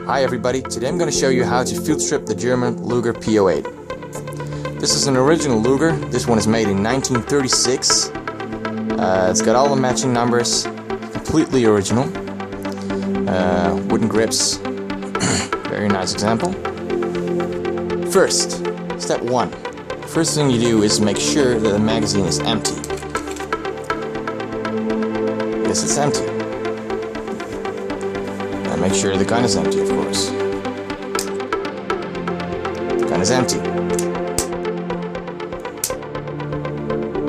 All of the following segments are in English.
Hi everybody, today I'm going to show you how to field strip the German Luger P08. This is an original Luger. This one is made in 1936. It's got all the matching numbers, completely original. Wooden grips, very nice example. First, step 1. First thing you do is make sure that the magazine is empty. Yes, it's empty. And make sure the gun is empty, of course. The gun is empty.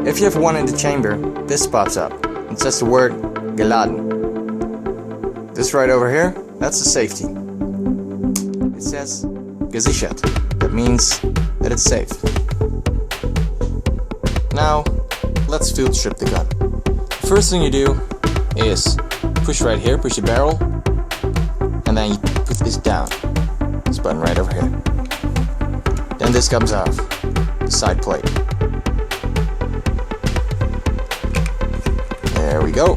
If you have one in the chamber, this pops up. It says the word geladen. This right over here, that's the safety. It says gesichert. That means that it's safe. Now, let's field strip the gun. The first thing you do is push right here, push the barrel, and then you put this down. This button right over here. Then this comes off, the side plate. There we go.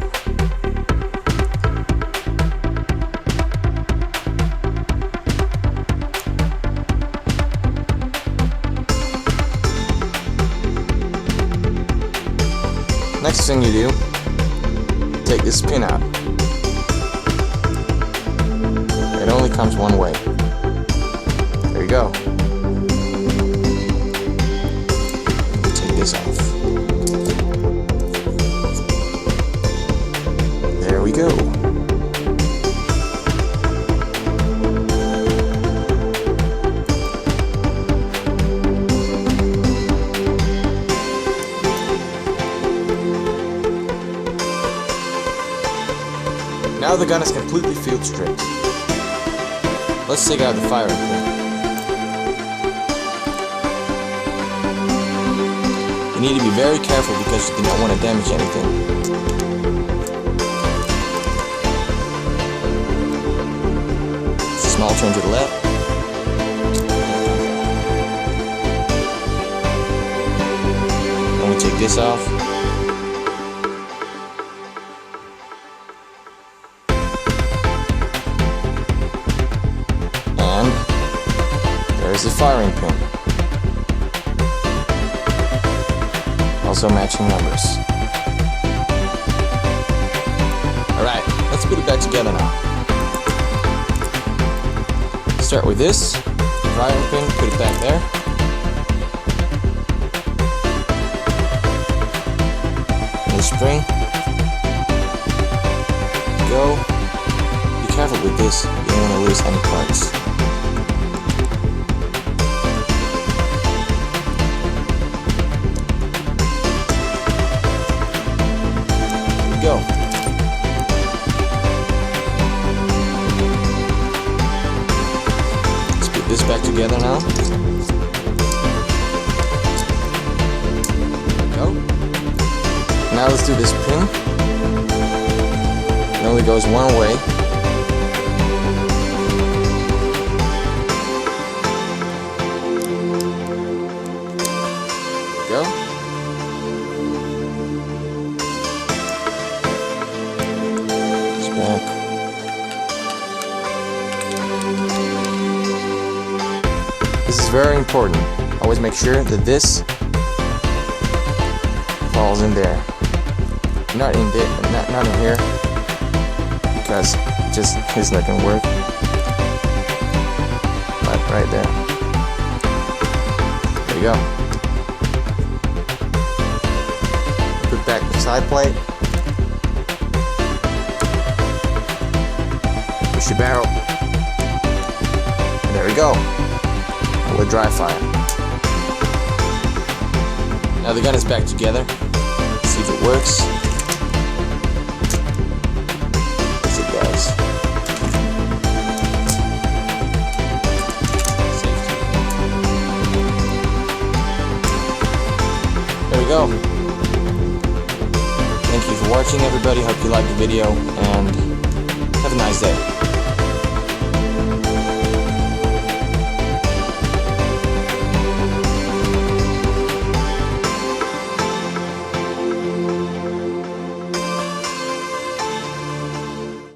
Next thing you do, take this pin out. It only comes one way. There you go. Take this off. There we go. Now the gun is completely field stripped. Let's take out the firing pin. You need to be very careful because you do not want to damage anything. Small turn to the left. Then we take this off. There's the firing pin. Also matching numbers. Alright, let's put it back together now. Start with this. Firing pin, put it back there. And the spring. Go. Be careful with this, you don't want to lose any parts. Go. Let's put this back together now. Go. Now let's do this pin. It only goes one way. Go. Back. This is very important. Always make sure that this falls in there. Not in there, not in here, because just it's not gonna work. But right there. There you go. Put back the side plate. Push your barrel. And there we go. With dry fire. Now the gun is back together. Let's see if it works. Yes, it does. Safety. There we go. Thank you for watching, everybody. Hope you liked the video, and have a nice day.